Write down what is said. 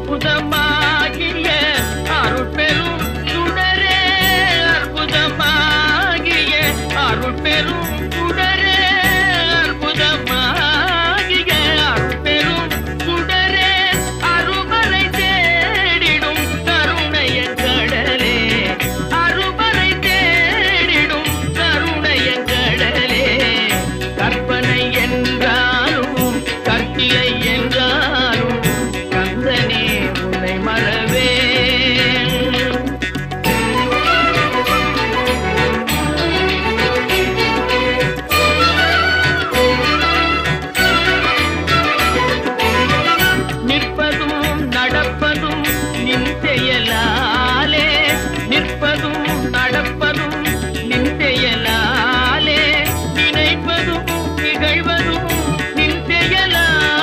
அற்புதமாகிய அருட்பெரும் சுடரே, அற்புதமாகிய அருட்பெரும் சுடரே, அற்புதமாகிய அருட்பெரும் சுடரே, அருமறை தேடிடும் கருணைய கடலே, அருமறை தேடிடும் கருணைய கடலே, கற்பனை என்றாலும் கற்கியை